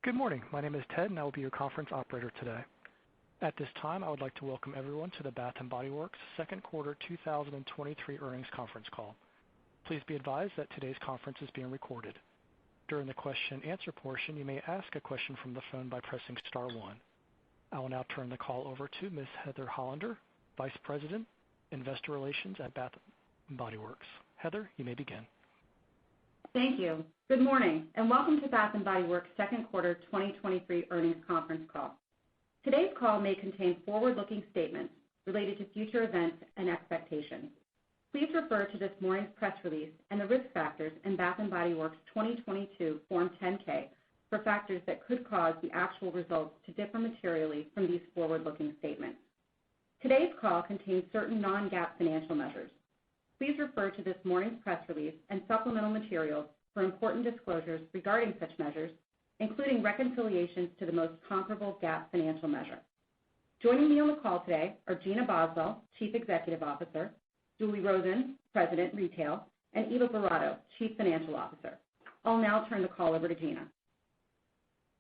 Good morning. My name is Ted, and I will be your conference operator today. At this time, I would like to welcome everyone to the Bath & Body Works second quarter 2023 earnings conference call. Please be advised that today's conference is being recorded. During the question and answer portion, you may ask a question from the phone by pressing star 1. I will now turn the call over to Ms. Heather Hollander, Vice President, Investor Relations at Bath & Body Works. Heather, you may begin. Thank you. Good morning, and welcome to Bath & Body Works second quarter 2023 earnings conference call. Today's call may contain forward-looking statements related to future events and expectations. Please refer to this morning's press release and the risk factors in Bath & Body Works 2022 Form 10-K for factors that could cause the actual results to differ materially from these forward-looking statements. Today's call contains certain non-GAAP financial measures. Please refer to this morning's press release and supplemental materials for important disclosures regarding such measures, including reconciliations to the most comparable GAAP financial measure. Joining me on the call today are Gina Boswell, Chief Executive Officer, Julie Rosen, President, Retail, and Eva Boratto, Chief Financial Officer. I'll now turn the call over to Gina.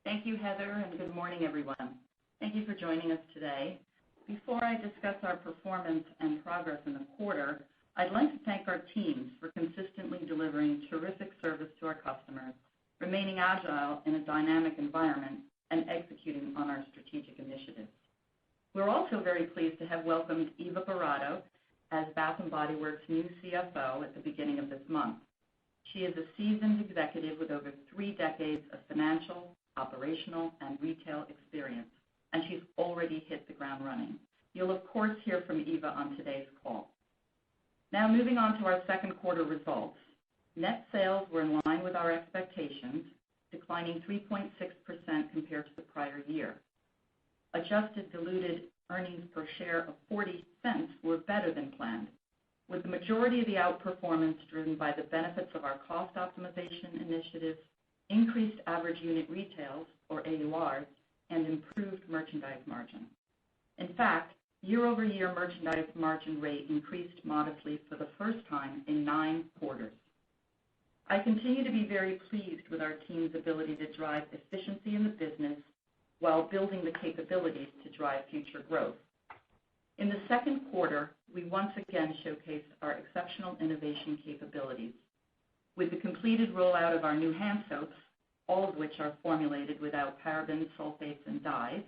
Thank you, Heather, and good morning, everyone. Thank you for joining us today. Before I discuss our performance and progress in the quarter, I'd like to thank our teams for consistently delivering terrific service to our customers, remaining agile in a dynamic environment, and executing on our strategic initiatives. We're also very pleased to have welcomed Eva Boratto as Bath & Body Works' new CFO at the beginning of this month. She is a seasoned executive with over 3 decades of financial, operational, and retail experience, and she's already hit the ground running. You'll, of course, hear from Eva on today's call. Now, moving on to our second quarter results. Net sales were in line with our expectations, declining 3.6% compared to the prior year. Adjusted diluted earnings per share of 40 cents were better than planned, with the majority of the outperformance driven by the benefits of our cost optimization initiatives, increased average unit retails, or AURs, and improved merchandise margin. In fact, year-over-year merchandise margin rate increased modestly for the first time in 9 quarters. I continue to be very pleased with our team's ability to drive efficiency in the business while building the capabilities to drive future growth. In the second quarter, we once again showcased our exceptional innovation capabilities. With the completed rollout of our new hand soaps, all of which are formulated without parabens, sulfates, and dyes,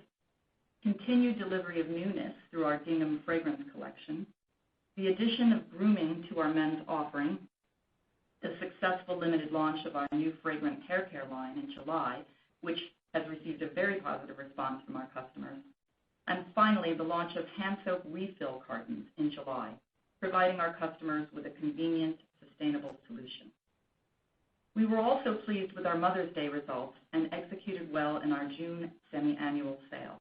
continued delivery of newness through our gingham fragrance collection, the addition of grooming to our men's offering, the successful limited launch of our new fragrant hair care line in July, which has received a very positive response from our customers, and finally, the launch of hand soap refill cartons in July, providing our customers with a convenient, sustainable solution. We were also pleased with our Mother's Day results and executed well in our June semi-annual sale,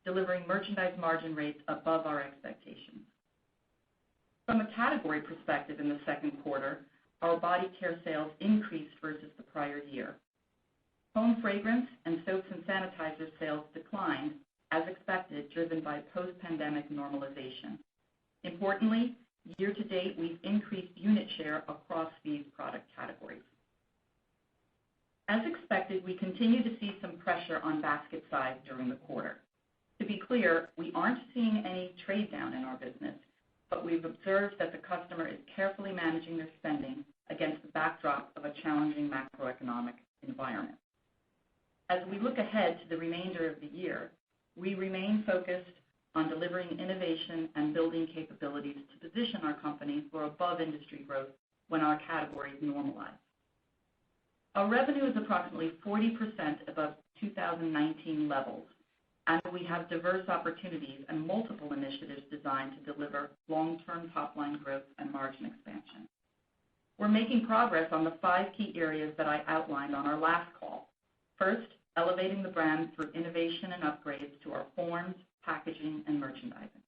delivering merchandise margin rates above our expectations. From a category perspective in the second quarter, our body care sales increased versus the prior year. Home fragrance and soaps and sanitizer sales declined, as expected, driven by post-pandemic normalization. Importantly, year-to-date, we've increased unit share across these product categories. As expected, we continue to see some pressure on basket size during the quarter. To be clear, we aren't seeing any trade down in our business, but we've observed that the customer is carefully managing their spending against the backdrop of a challenging macroeconomic environment. As we look ahead to the remainder of the year, we remain focused on delivering innovation and building capabilities to position our company for above-industry growth when our categories normalize. Our revenue is approximately 40% above 2019 levels, and we have diverse opportunities and multiple initiatives designed to deliver long-term top-line growth and margin expansion. We're making progress on the 5 key areas that I outlined on our last call. First, elevating the brand through innovation and upgrades to our forms, packaging, and merchandising.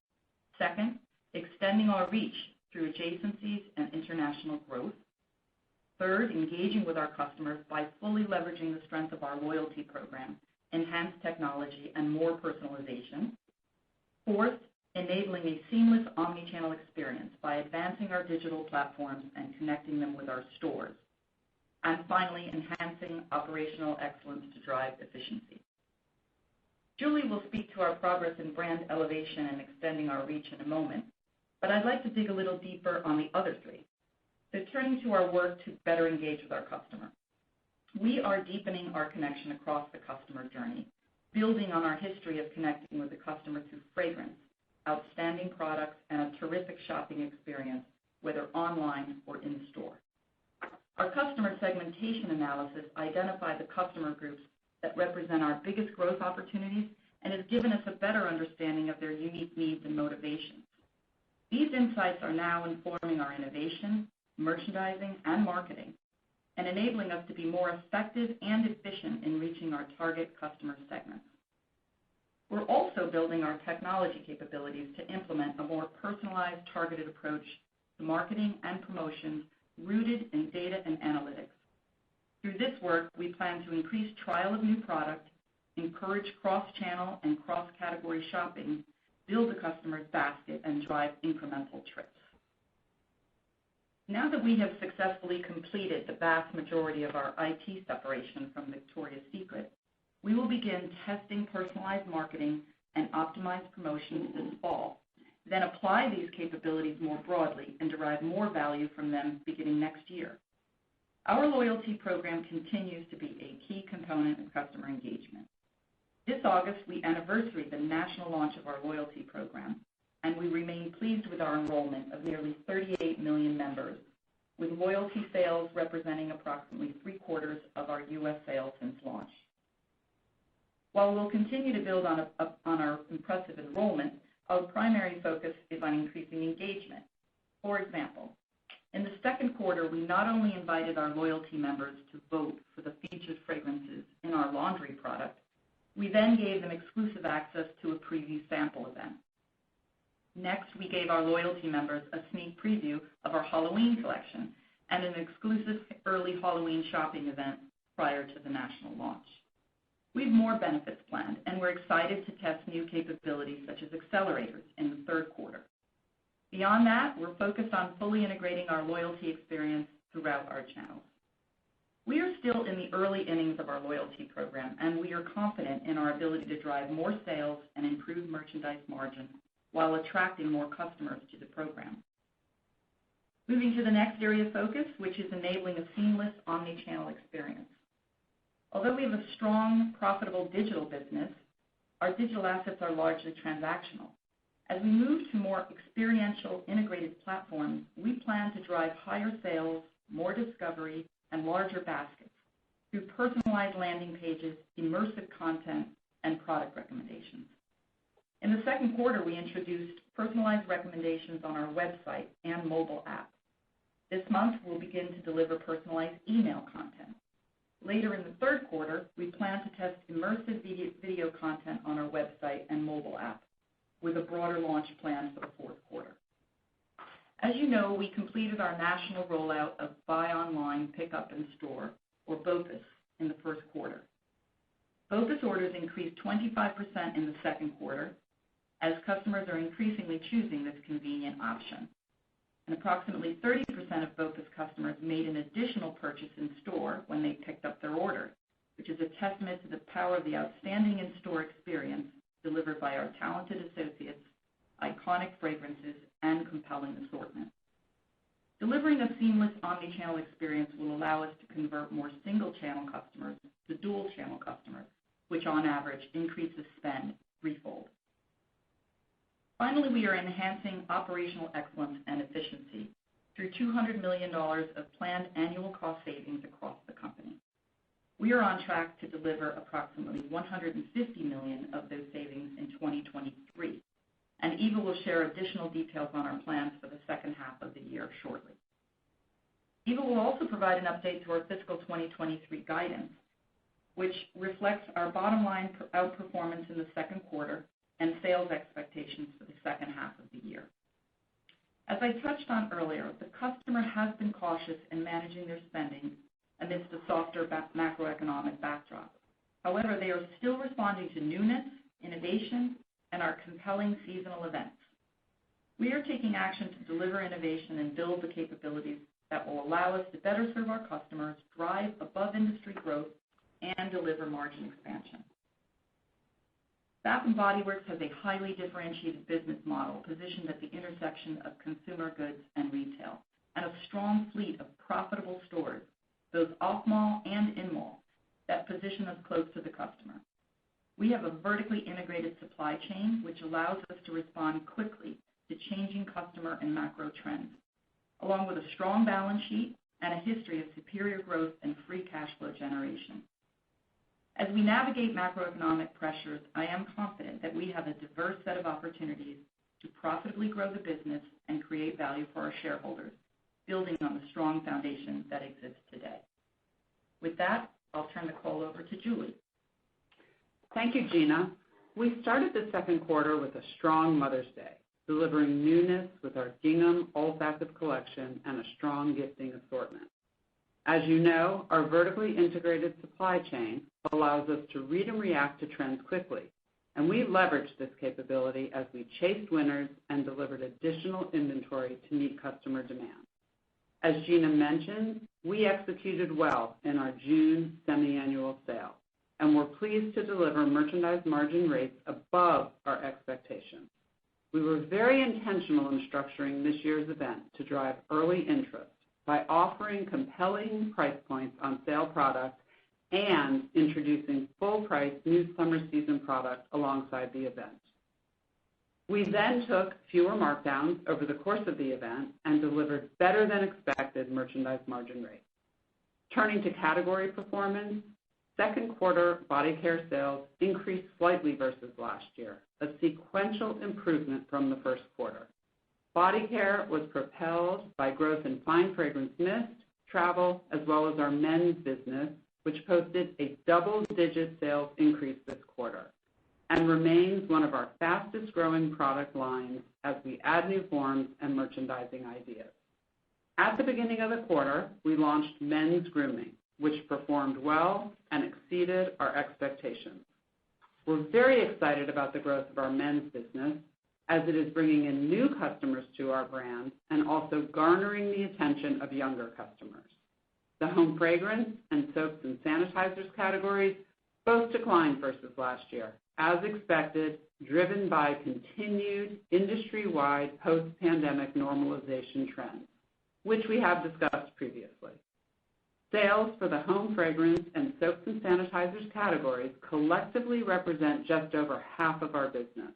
Second, extending our reach through adjacencies and international growth. Third, engaging with our customers by fully leveraging the strength of our loyalty program, enhanced technology, and more personalization. Fourth, enabling a seamless omni-channel experience by advancing our digital platforms and connecting them with our stores. and finally, enhancing operational excellence to drive efficiency. Julie will speak to our progress in brand elevation and extending our reach in a moment, but I'd like to dig a little deeper on the other three. So turning to our work to better engage with our customer. We are deepening our connection across the customer journey, building on our history of connecting with the customer through fragrance, outstanding products, and a terrific shopping experience, whether online or in store. Our customer segmentation analysis identified the customer groups that represent our biggest growth opportunities and has given us a better understanding of their unique needs and motivations. These insights are now informing our innovation, merchandising, and marketing, and enabling us to be more effective and efficient in reaching our target customer segments. We're also building our technology capabilities to implement a more personalized, targeted approach to marketing and promotions rooted in data and analytics. Through this work, we plan to increase trial of new product, encourage cross-channel and cross-category shopping, build the customer's basket, and drive incremental trips. Now that we have successfully completed the vast majority of our IT separation from Victoria's Secret, we will begin testing personalized marketing and optimized promotions this fall, then apply these capabilities more broadly and derive more value from them beginning next year. Our loyalty program continues to be a key component of customer engagement. This August, we anniversary the national launch of our loyalty program, and we remain pleased with our enrollment of nearly 38 million members, with loyalty sales representing approximately 3/4 of our U.S. sales since launch. While we'll continue to build on our impressive enrollment, our primary focus is on increasing engagement. For example, in the second quarter, we not only invited our loyalty members to vote for the featured fragrances in our laundry product, we then gave them exclusive access to a preview sample event. Next, we gave our loyalty members a sneak preview of our Halloween collection and an exclusive early Halloween shopping event prior to the national launch. We have more benefits planned, and we're excited to test new capabilities such as accelerators in the third quarter. Beyond that, we're focused on fully integrating our loyalty experience throughout our channels. We are still in the early innings of our loyalty program, and we are confident in our ability to drive more sales and improve merchandise margin while attracting more customers to the program. Moving to the next area of focus, which is enabling a seamless omni-channel experience. Although we have a strong, profitable digital business, our digital assets are largely transactional. As we move to more experiential integrated platforms, we plan to drive higher sales, more discovery, and larger baskets through personalized landing pages, immersive content, and product recommendations. In the second quarter, we introduced personalized recommendations on our website and mobile app. This month, we'll begin to deliver personalized email content. Later in the third quarter, we plan to test immersive video content on our website and mobile app, with a broader launch plan for the fourth quarter. As you know, we completed our national rollout of Buy Online, Pick Up in Store, or BOPIS, in the first quarter. BOPIS orders increased 25% in the second quarter, as customers are increasingly choosing this convenient option. And approximately 30% of BOPIS customers made an additional purchase in store when they picked up their order, which is a testament to the power of the outstanding in-store experience delivered by our talented associates, iconic fragrances, and compelling assortment. Delivering a seamless omni-channel experience will allow us to convert more single-channel customers to dual-channel customers, which on average increases spend threefold. Finally, we are enhancing operational excellence and efficiency through $200 million of planned annual cost savings across the company. We are on track to deliver approximately $150 million of those savings in 2023, and Eva will share additional details on our plans for the second half of the year shortly. Eva will also provide an update to our fiscal 2023 guidance, which reflects our bottom line outperformance in the second quarter and sales expectations for the second half of the year. As I touched on earlier, the customer has been cautious in managing their spending amidst a softer macroeconomic backdrop. However, they are still responding to newness, innovation, and our compelling seasonal events. We are taking action to deliver innovation and build the capabilities that will allow us to better serve our customers, drive above-industry growth, and deliver margin expansion. Bath & Body Works has a highly differentiated business model positioned at the intersection of consumer goods and retail, and a strong fleet of profitable stores, both off-mall and in-mall, that position us close to the customer. We have a vertically integrated supply chain which allows us to respond quickly to changing customer and macro trends, along with a strong balance sheet and a history of superior growth and free cash flow generation. As we navigate macroeconomic pressures, I am confident that we have a diverse set of opportunities to profitably grow the business and create value for our shareholders, building on the strong foundation that exists today. With that, I'll turn the call over to Julie. Thank you, Gina. We started the second quarter with a strong Mother's Day, delivering newness with our gingham olfactive collection and a strong gifting assortment. As you know, our vertically integrated supply chain allows us to read and react to trends quickly, and we leveraged this capability as we chased winners and delivered additional inventory to meet customer demand. As Gina mentioned, we executed well in our June semi-annual sale, and we're pleased to deliver merchandise margin rates above our expectations. We were very intentional in structuring this year's event to drive early interest by offering compelling price points on sale products and introducing full-price new summer season product alongside the event. We then took fewer markdowns over the course of the event and delivered better than expected merchandise margin rates. Turning to category performance, second quarter body care sales increased slightly versus last year, a sequential improvement from the first quarter. Body care was propelled by growth in fine fragrance mist, travel, as well as our men's business, which posted a double-digit sales increase this quarter and remains one of our fastest growing product lines as we add new forms and merchandising ideas. At the beginning of the quarter, we launched men's grooming, which performed well and exceeded our expectations. We're very excited about the growth of our men's business, as it is bringing in new customers to our brand and also garnering the attention of younger customers. The home fragrance and soaps and sanitizers categories both declined versus last year, as expected, driven by continued industry-wide post-pandemic normalization trends, which we have discussed previously. Sales for the home fragrance and soaps and sanitizers categories collectively represent just over half of our business.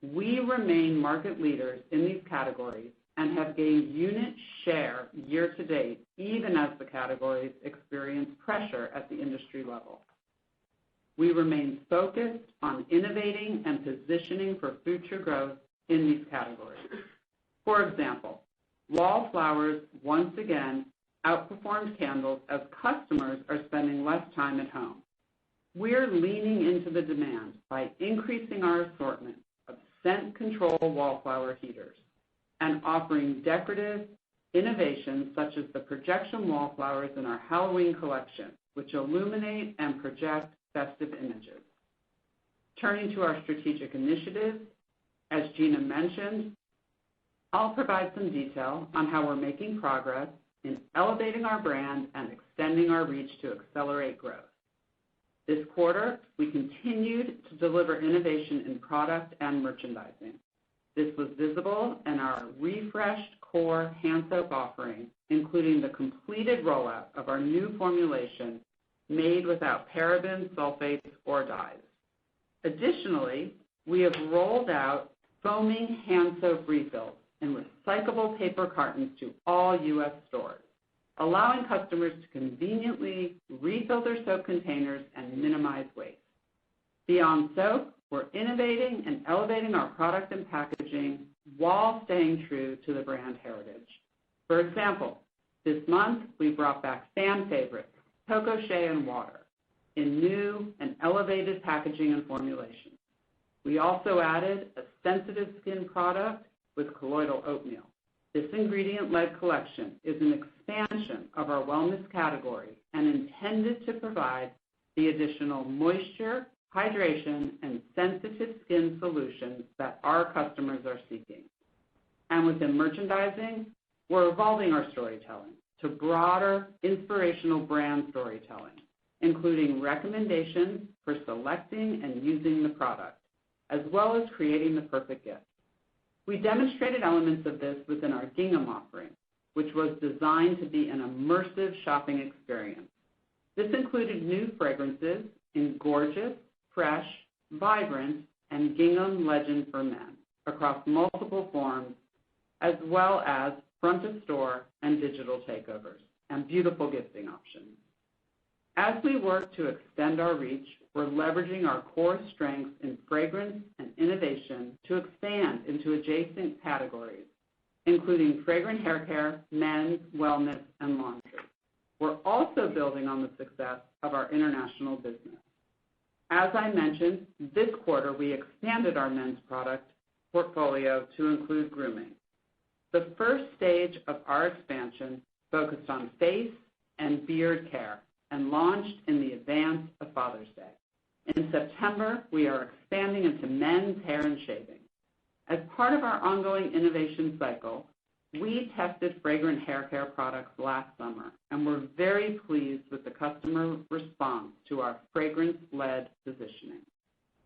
We remain market leaders in these categories and have gained unit share year to date, even as the categories experience pressure at the industry level. We remain focused on innovating and positioning for future growth in these categories. For example, wallflowers once again outperformed candles as customers are spending less time at home. We're leaning into the demand by increasing our assortment of scent control wallflower heaters and offering decorative innovations such as the projection wallflowers in our Halloween collection, which illuminate and project festive images. Turning to our strategic initiatives, as Gina mentioned, I'll provide some detail on how we're making progress in elevating our brand and extending our reach to accelerate growth. This quarter, we continued to deliver innovation in product and merchandising. This was visible in our refreshed core hand soap offering, including the completed rollout of our new formulation made without parabens, sulfates, or dyes. Additionally, we have rolled out foaming hand soap refills in recyclable paper cartons to all U.S. stores, allowing customers to conveniently refill their soap containers and minimize waste. Beyond soap, we're innovating and elevating our product and packaging while staying true to the brand heritage. For example, this month we brought back fan favorites, Coco Shea and Water, in new and elevated packaging and formulation. We also added a sensitive skin product with colloidal oatmeal. This ingredient-led collection is an expansion of our wellness category and intended to provide the additional moisture, hydration, and sensitive skin solutions that our customers are seeking. And within merchandising, we're evolving our storytelling to broader, inspirational brand storytelling, including recommendations for selecting and using the product, as well as creating the perfect gift. We demonstrated elements of this within our gingham offering, which was designed to be an immersive shopping experience. This included new fragrances in gorgeous, fresh, vibrant, and gingham legend for men across multiple forms, as well as front of store and digital takeovers, and beautiful gifting options. As we work to extend our reach, we're leveraging our core strengths in fragrance and innovation to expand into adjacent categories, including fragrant hair care, men's, wellness, and laundry. We're also building on the success of our international business. As I mentioned, this quarter we expanded our men's product portfolio to include grooming. The first stage of our expansion focused on face and beard care and launched in the advance of Father's Day. In September, we are expanding into men's hair and shaving. As part of our ongoing innovation cycle, we tested fragrant hair care products last summer, and we're very pleased with the customer response to our fragrance-led positioning.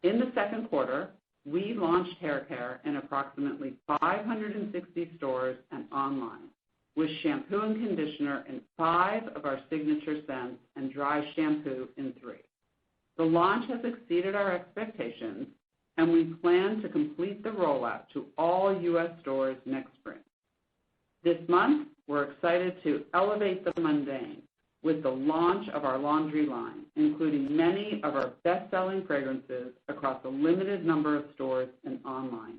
In the second quarter, we launched hair care in approximately 560 stores and online, with shampoo and conditioner in 5 of our signature scents and dry shampoo in 3. The launch has exceeded our expectations, and we plan to complete the rollout to all U.S. stores next spring. This month, we're excited to elevate the mundane with the launch of our laundry line, including many of our best-selling fragrances across a limited number of stores and online.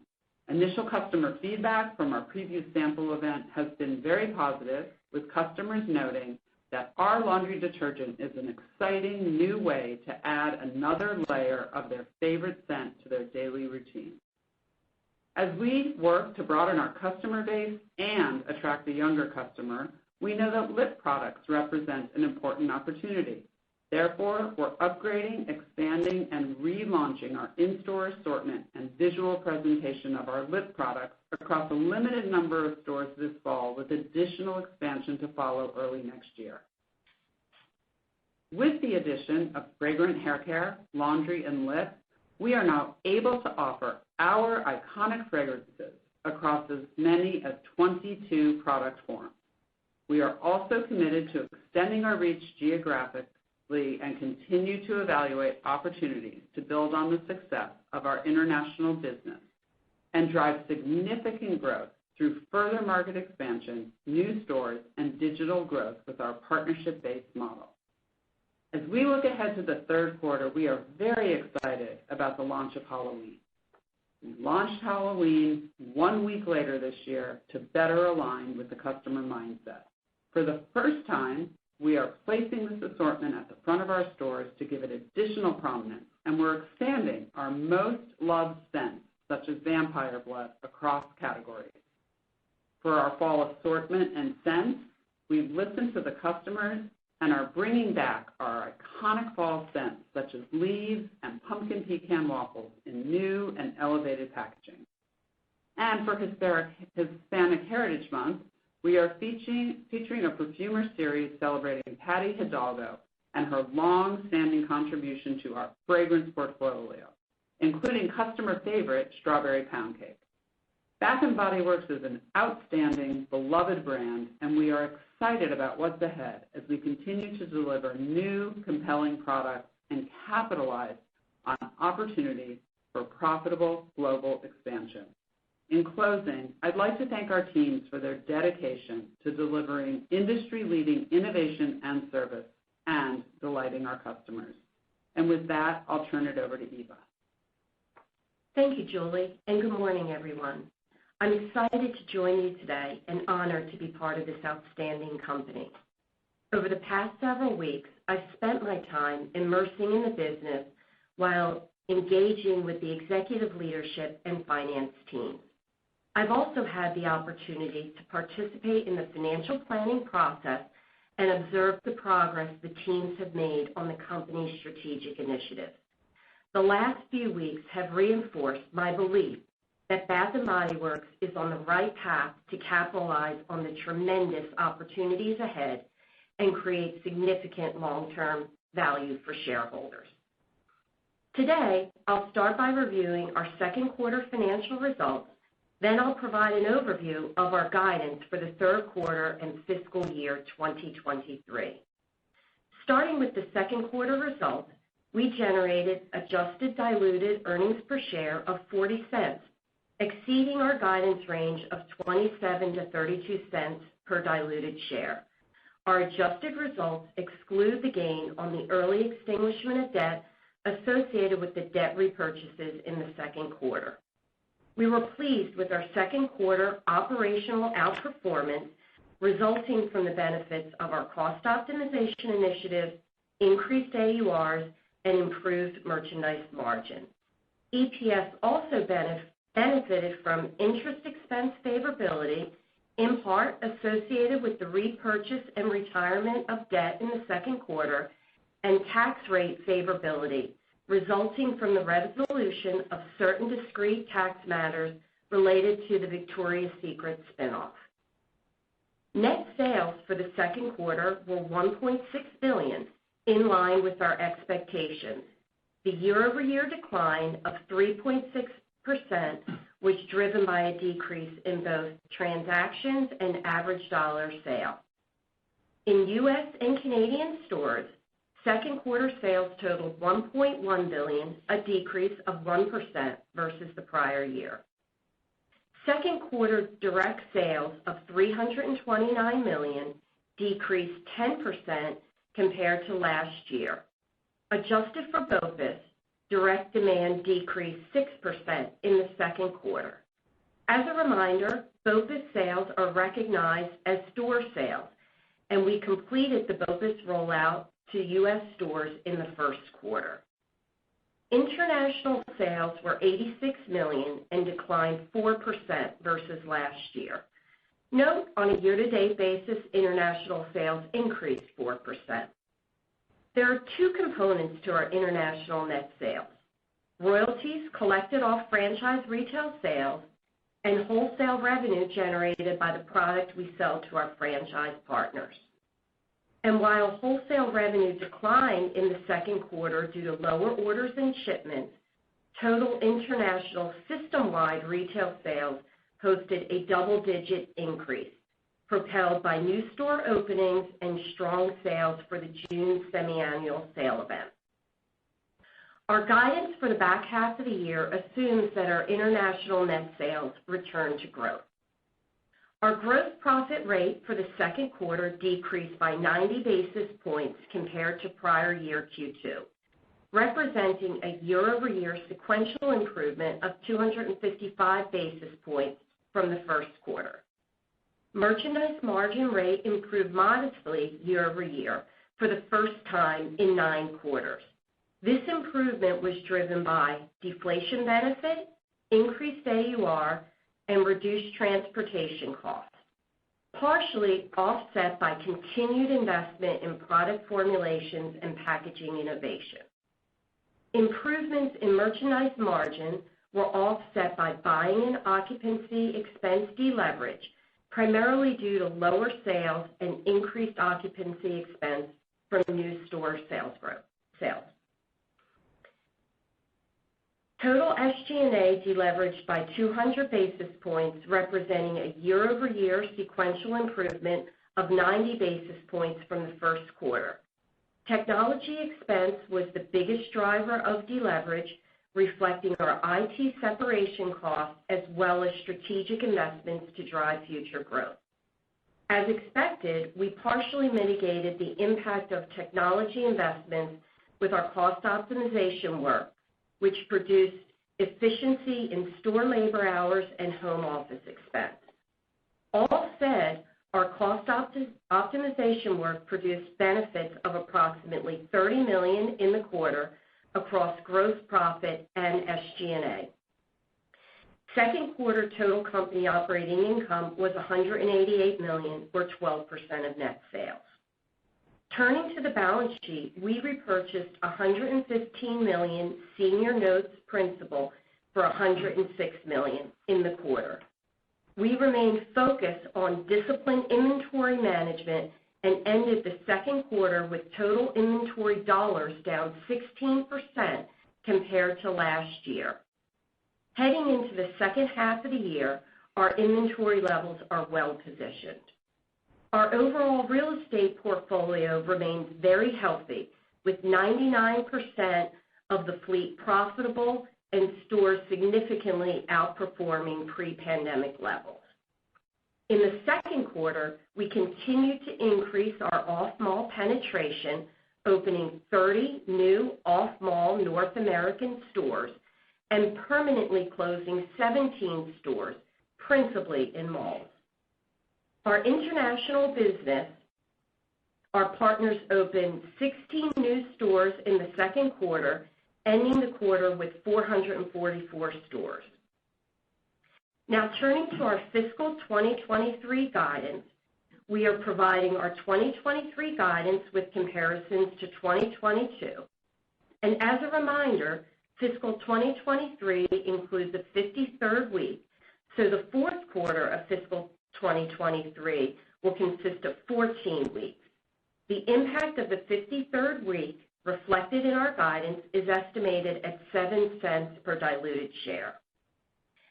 Initial customer feedback from our preview sample event has been very positive, with customers noting that our laundry detergent is an exciting new way to add another layer of their favorite scent to their daily routine. As we work to broaden our customer base and attract a younger customer, we know that lip products represent an important opportunity. Therefore, we're upgrading, expanding, and relaunching our in-store assortment and visual presentation of our lip products across a limited number of stores this fall, with additional expansion to follow early next year. With the addition of fragrant hair care, laundry, and lip, we are now able to offer our iconic fragrances across as many as 22 product forms. We are also committed to extending our reach geographically and continue to evaluate opportunities to build on the success of our international business and drive significant growth through further market expansion, new stores, and digital growth with our partnership-based model. As we look ahead to the third quarter, we are very excited about the launch of Halloween. We launched Halloween 1 week later this year to better align with the customer mindset. For the first time, we are placing this assortment at the front of our stores to give it additional prominence, and we're expanding our most loved scents, such as vampire blood, across categories. For our fall assortment and scents, we've listened to the customers and are bringing back our iconic fall scents, such as leaves and pumpkin pecan waffles, in new and elevated packaging. And for Hispanic Heritage Month, we are featuring a perfumer series celebrating Patty Hidalgo and her long-standing contribution to our fragrance portfolio, including customer favorite Strawberry Pound Cake. Bath & Body Works is an outstanding, beloved brand, and we are excited about what's ahead as we continue to deliver new, compelling products and capitalize on opportunities for profitable global expansion. In closing, I'd like to thank our teams for their dedication to delivering industry-leading innovation and service and delighting our customers. And with that, I'll turn it over to Eva. Thank you, Julie, and good morning, everyone. I'm excited to join you today and honored to be part of this outstanding company. Over the past several weeks, I've spent my time immersing in the business while engaging with the executive leadership and finance teams. I've also had the opportunity to participate in the financial planning process and observe the progress the teams have made on the company's strategic initiatives. The last few weeks have reinforced my belief that Bath & Body Works is on the right path to capitalize on the tremendous opportunities ahead and create significant long-term value for shareholders. Today, I'll start by reviewing our second quarter financial results. Then I'll provide an overview of our guidance for the third quarter and fiscal year 2023. Starting with the second quarter results, we generated adjusted diluted earnings per share of 40 cents, exceeding our guidance range of 27 to 32 cents per diluted share. Our adjusted results exclude the gain on the early extinguishment of debt associated with the debt repurchases in the second quarter. We were pleased with our second quarter operational outperformance resulting from the benefits of our cost optimization initiative, increased AURs, and improved merchandise margin. EPS also benefited from interest expense favorability, in part associated with the repurchase and retirement of debt in the second quarter, and tax rate favorability resulting from the resolution of certain discrete tax matters related to the Victoria's Secret spinoff. Net sales for the second quarter were $1.6 billion, in line with our expectations. The year-over-year decline of 3.6% was driven by a decrease in both transactions and average dollar sale. In U.S. and Canadian stores, second quarter sales totaled $1.1 billion, a decrease of 1% versus the prior year. Second quarter direct sales of $329 million decreased 10% compared to last year. Adjusted for BOPUS, direct demand decreased 6% in the second quarter. As a reminder, BOPUS sales are recognized as store sales, and we completed the BOPUS rollout to U.S. stores in the first quarter. International sales were $86 million and declined 4% versus last year. Note, on a year-to-date basis, international sales increased 4%. There are two components to our international net sales: royalties collected off franchise retail sales and wholesale revenue generated by the product we sell to our franchise partners. And while wholesale revenue declined in the second quarter due to lower orders and shipments, total international system-wide retail sales posted a double-digit increase, propelled by new store openings and strong sales for the June semi-annual sale event. Our guidance for the back half of the year assumes that our international net sales return to growth. Our gross profit rate for the second quarter decreased by 90 basis points compared to prior year Q2, representing a year-over-year sequential improvement of 255 basis points from the first quarter. Merchandise margin rate improved modestly year-over-year for the first time in 9 quarters. This improvement was driven by deflation benefit, increased AUR, and reduced transportation costs, partially offset by continued investment in product formulations and packaging innovation. Improvements in merchandise margin were offset by buying and occupancy expense deleverage, primarily due to lower sales and increased occupancy expense from new store sales growth. Total SG&A deleveraged by 200 basis points, representing a year-over-year sequential improvement of 90 basis points from the first quarter. Technology expense was the biggest driver of deleverage, reflecting our IT separation costs as well as strategic investments to drive future growth. As expected, we partially mitigated the impact of technology investments with our cost optimization work, which produced efficiency in store labor hours and home office expense. All said, our cost optimization work produced benefits of approximately $30 million in the quarter across gross profit and SG&A. Second quarter total company operating income was $188 million, or 12% of net sales. Turning to the balance sheet, we repurchased $115 million senior notes principal for $106 million in the quarter. We remained focused on disciplined inventory management and ended the second quarter with total inventory dollars down 16% compared to last year. Heading into the second half of the year, our inventory levels are well positioned. Our overall real estate portfolio remains very healthy, with 99% of the fleet profitable and stores significantly outperforming pre-pandemic levels. In the second quarter, we continued to increase our off-mall penetration, opening 30 new off-mall North American stores and permanently closing 17 stores, principally in malls. Our international business, our partners opened 16 new stores in the second quarter, ending the quarter with 444 stores. Now turning to our fiscal 2023 guidance, we are providing our 2023 guidance with comparisons to 2022. And as a reminder, fiscal 2023 includes a 53rd week, so the fourth quarter of fiscal 2023 will consist of 14 weeks. The impact of the 53rd week reflected in our guidance is estimated at 7 cents per diluted share.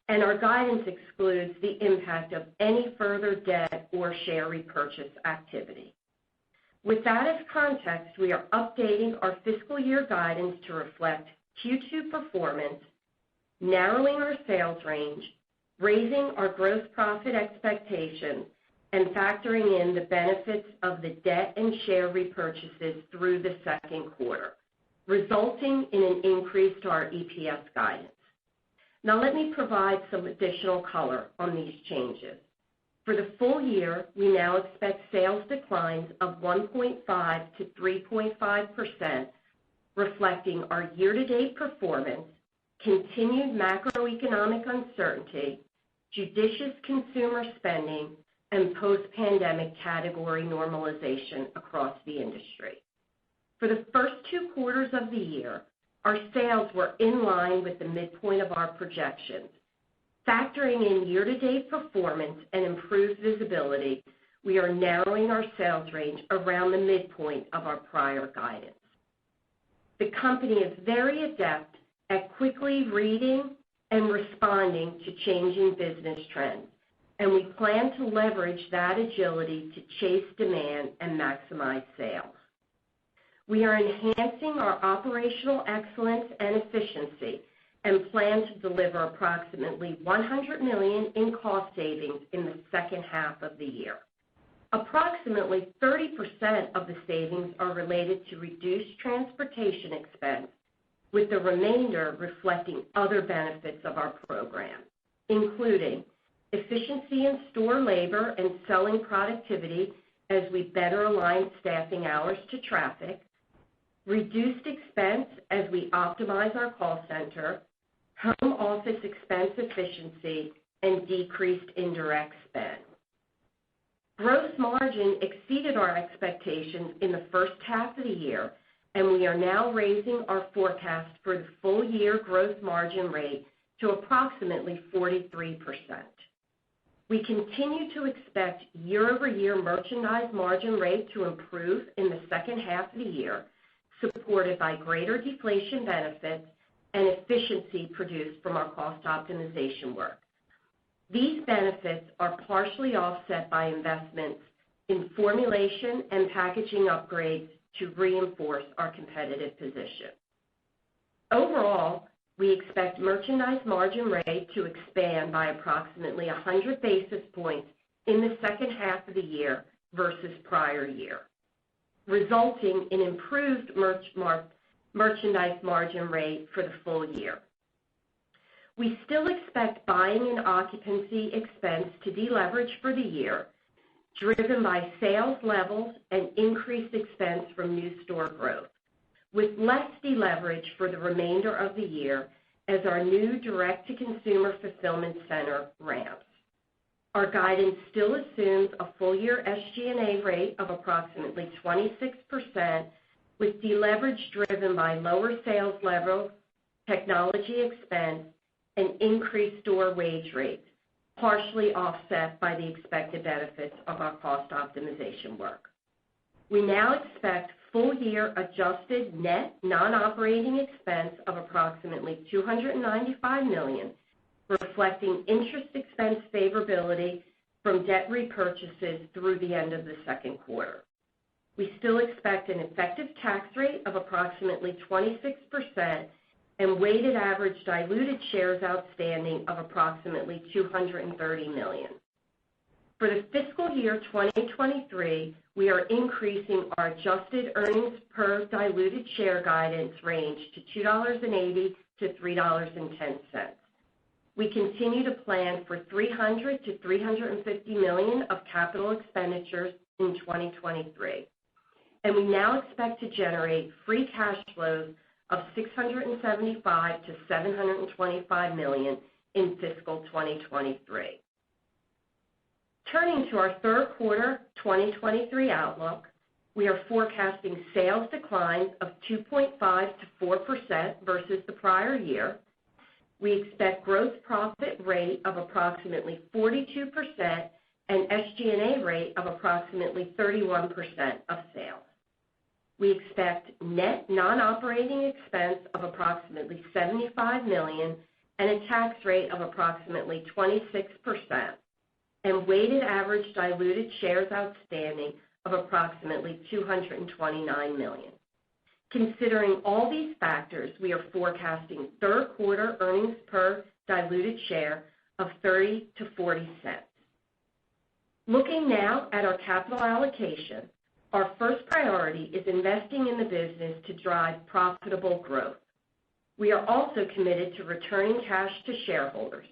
And our guidance excludes the impact of any further debt or share repurchase activity. With that as context, we are updating our fiscal year guidance to reflect Q2 performance, narrowing our sales range, raising our gross profit expectations, and factoring in the benefits of the debt and share repurchases through the second quarter, resulting in an increase to our EPS guidance. Now let me provide some additional color on these changes. For the full year, we now expect sales declines of 1.5 to 3.5%, reflecting our year-to-date performance, continued macroeconomic uncertainty, judicious consumer spending, and post-pandemic category normalization across the industry. For the first 2 quarters of the year, our sales were in line with the midpoint of our projections. Factoring in year-to-date performance and improved visibility, we are narrowing our sales range around the midpoint of our prior guidance. The company is very adept at quickly reading and responding to changing business trends, and we plan to leverage that agility to chase demand and maximize sales. We are enhancing our operational excellence and efficiency and plan to deliver approximately $100 million in cost savings in the second half of the year. Approximately 30% of the savings are related to reduced transportation expense, with the remainder reflecting other benefits of our program, including efficiency in store labor and selling productivity as we better align staffing hours to traffic, reduced expense as we optimize our call center, home office expense efficiency, and decreased indirect spend. Gross margin exceeded our expectations in the first half of the year, and we are now raising our forecast for the full year gross margin rate to approximately 43%. We continue to expect year-over-year merchandise margin rate to improve in the second half of the year, supported by greater deflation benefits and efficiency produced from our cost optimization work. These benefits are partially offset by investments in formulation and packaging upgrades to reinforce our competitive position. Overall, we expect merchandise margin rate to expand by approximately 100 basis points in the second half of the year versus prior year, resulting in improved merchandise margin rate for the full year. We still expect buying and occupancy expense to deleverage for the year, driven by sales levels and increased expense from new store growth, with less deleverage for the remainder of the year as our new direct-to-consumer fulfillment center ramps. Our guidance still assumes a full-year SG&A rate of approximately 26%, with deleverage driven by lower sales levels, technology expense, and increased store wage rates, partially offset by the expected benefits of our cost optimization work. We now expect full-year adjusted net non-operating expense of approximately $295 million, reflecting interest expense favorability from debt repurchases through the end of the second quarter. We still expect an effective tax rate of approximately 26% and weighted average diluted shares outstanding of approximately 230 million. For the fiscal year 2023, we are increasing our adjusted earnings per diluted share guidance range to $2.80 to $3.10. We continue to plan for $300 to $350 million of capital expenditures in 2023. And we now expect to generate free cash flows of $675 to $725 million in fiscal 2023. Turning to our third quarter 2023 outlook, we are forecasting sales declines of 2.5 to 4% versus the prior year. We expect gross profit rate of approximately 42% and SG&A rate of approximately 31% of sales. We expect net non-operating expense of approximately $75 million and a tax rate of approximately 26%, and weighted average diluted shares outstanding of approximately 229 million. Considering all these factors, we are forecasting third quarter earnings per diluted share of 30 to 40 cents. Looking now at our capital allocation, our first priority is investing in the business to drive profitable growth. We are also committed to returning cash to shareholders.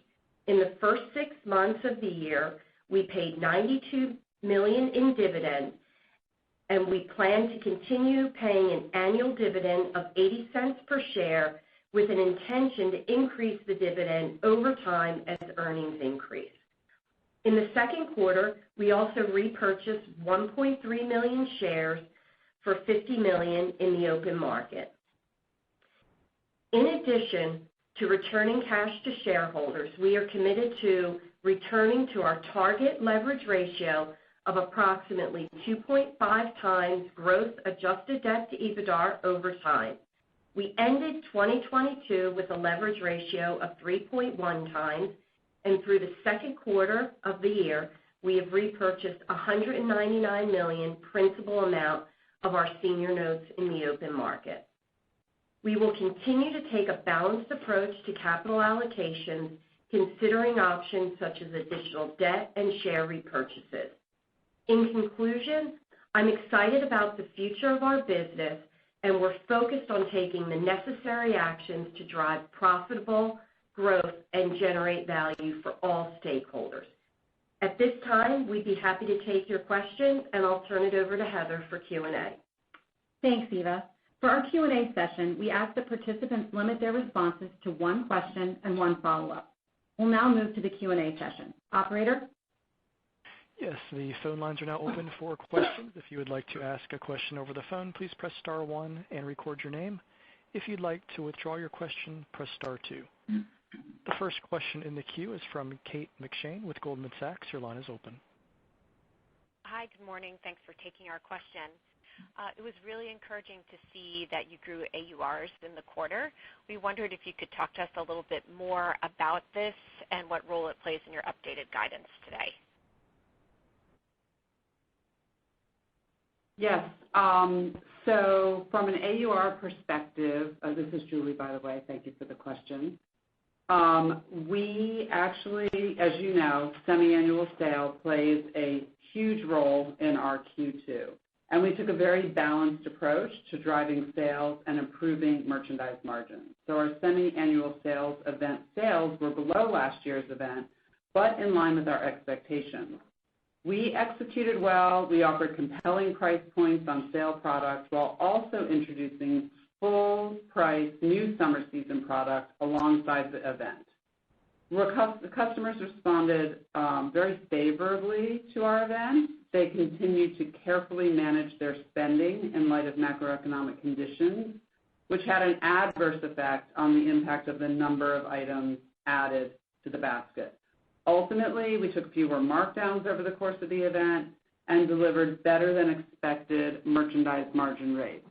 In the first 6 months of the year, we paid $92 million in dividends, and we plan to continue paying an annual dividend of 80 cents per share with an intention to increase the dividend over time as earnings increase. In the second quarter, we also repurchased 1.3 million shares for $50 million in the open market. In addition to returning cash to shareholders, we are committed to returning to our target leverage ratio of approximately 2.5 times gross adjusted debt to EBITDA over time. We ended 2022 with a leverage ratio of 3.1 times, and through the second quarter of the year, we have repurchased $199 million principal amount of our senior notes in the open market. We will continue to take a balanced approach to capital allocations, considering options such as additional debt and share repurchases. In conclusion, I'm excited about the future of our business, and we're focused on taking the necessary actions to drive profitable growth and generate value for all stakeholders. At this time, we'd be happy to take your questions, and I'll turn it over to Heather for Q&A. Thanks, Eva. For our Q&A session, we ask that participants limit their responses to one question and one follow-up. We'll now move to the Q&A session. Operator? Yes, the phone lines are now open for questions. If you would like to ask a question over the phone, please press star one and record your name. If you'd like to withdraw your question, press star two. The first question in the queue is from Kate McShane with Goldman Sachs. Your line is open. Hi, good morning. Thanks for taking our question. It was really encouraging to see that you grew AURs in the quarter. We wondered if you could talk to us a little bit more about this and what role it plays in your updated guidance today. Yes. So from an AUR perspective, this is Julie, by the way. Thank you for the question. We actually, as you know, semi-annual sale plays a huge role in our Q2. And we took a very balanced approach to driving sales and improving merchandise margins. So our semi-annual sales event sales were below last year's event, but in line with our expectations. We executed well. We offered compelling price points on sale products while also introducing full-price new summer season product alongside the event. The customers responded very favorably to our event. They continue to carefully manage their spending in light of macroeconomic conditions, which had an adverse effect on the impact of the number of items added to the basket. Ultimately, we took fewer markdowns over the course of the event and delivered better than expected merchandise margin rates.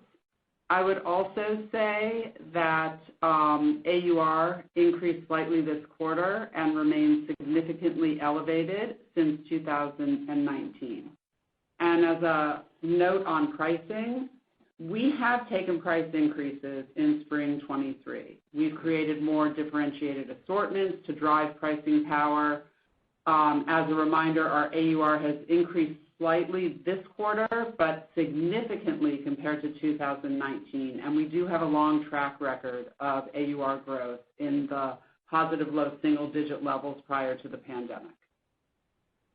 I would also say that AUR increased slightly this quarter and remains significantly elevated since 2019. And as a note on pricing, we have taken price increases in spring 23. We've created more differentiated assortments to drive pricing power. As a reminder, our AUR has increased slightly this quarter, but significantly compared to 2019. And we do have a long track record of AUR growth in the positive low single-digit levels prior to the pandemic.